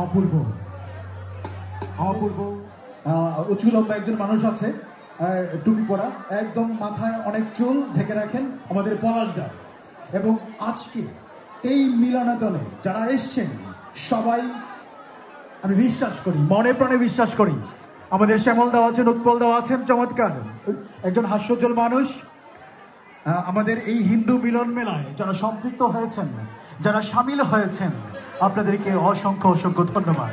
অপূর্ব অপূর্ব উঁচু লম্বা একজন মানুষ আছে, টুপি পরা, একদম মাথায় অনেক চুল ঢেকে রাখেন, আমাদের পলাশদা। এবং আজকে এই মিলনায়তনে যারা এসছেন সবাই আমি বিশ্বাস করি, মনে প্রাণে বিশ্বাস করি, আমাদের শ্যামল দাও আছেন, উৎপল দাও আছেন, চমৎকার একজন হাস্যোজ্জ্বল মানুষ। আমাদের এই হিন্দু মিলন মেলায় যারা সম্পৃক্ত হয়েছেন, যারা সামিল হয়েছেন, আপনাদেরকে অসংখ্য অসংখ্য ধন্যবাদ।